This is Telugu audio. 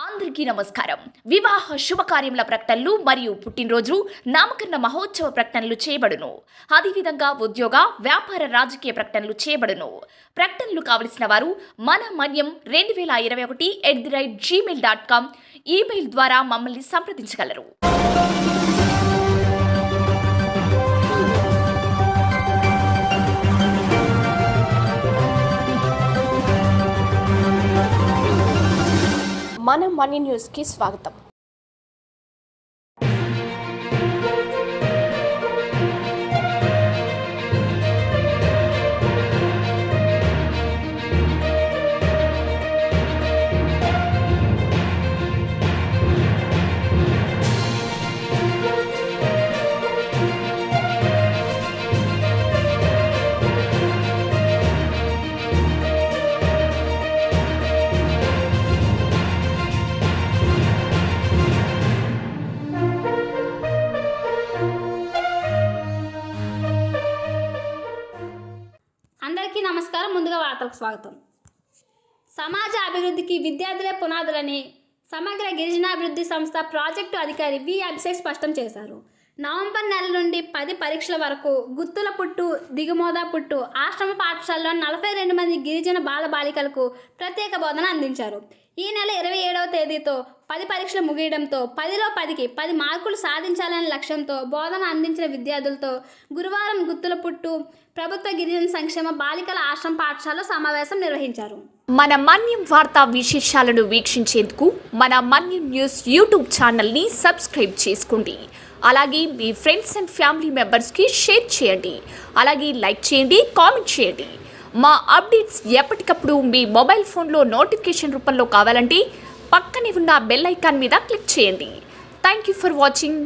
అందరికీ నమస్కారం. వివాహ శుభకార్యముల ప్రకటనలు మరియు పుట్టినరోజు నామకరణ మహోత్సవ ప్రకటనలు చేయబడును. అదేవిధంగా ఉద్యోగ వ్యాపార రాజకీయ ప్రకటనలు చేయబడును. ప్రకటనలు కావలసిన వారు మన మన్యం 2021@gmail.com ఈమెయిల్ ద్వారా మమ్మల్ని సంప్రదించగలరు. మన మనీ న్యూస్కి స్వాగతం. అందరికీ నమస్కారం. ముందుగా వార్తలకు స్వాగతం. సమాజ అభివృద్ధికి విద్యార్థులే పునాదులని సమగ్ర గిరిజనాభివృద్ధి సంస్థ ప్రాజెక్టు అధికారి వి అభిషేక్ స్పష్టం చేశారు. నవంబర్ నెల నుండి 10 పరీక్షల వరకు గుత్తులపుట్టు, దిగుమోదాపుట్టు ఆశ్రమ పాఠశాలలో 42 మంది గిరిజన బాలబాలికలకు ప్రత్యేక బోధన అందించారు. ఈ నెల 27వ తేదీతో 10 పరీక్షలు ముగియడంతో 10లో 10కి 10 మార్కులు సాధించాలనే లక్ష్యంతో బోధన అందించిన విద్యార్థులతో గురువారం గుత్తులపుట్టు ప్రభుత్వ గిరిజన సంక్షేమ బాలికల ఆశ్రమ పాఠశాలలో సమావేశం నిర్వహించారు. మన మన్యం వార్తా విశేషాలను వీక్షించేందుకు మన మన్యం న్యూస్ యూట్యూబ్ ఛానల్ని సబ్స్క్రైబ్ చేసుకోండి. అలాగే మీ ఫ్రెండ్స్ అండ్ ఫ్యామిలీ మెంబర్స్కి షేర్ చేయండి. అలాగే లైక్ చేయండి, కామెంట్ చేయండి. మా అప్డేట్స్ ఎప్పటికప్పుడు మీ మొబైల్ ఫోన్లో నోటిఫికేషన్ రూపంలో కావాలంటే పక్కనే ఉన్న బెల్ ఐకాన్ మీద క్లిక్ చేయండి. Thank you for watching.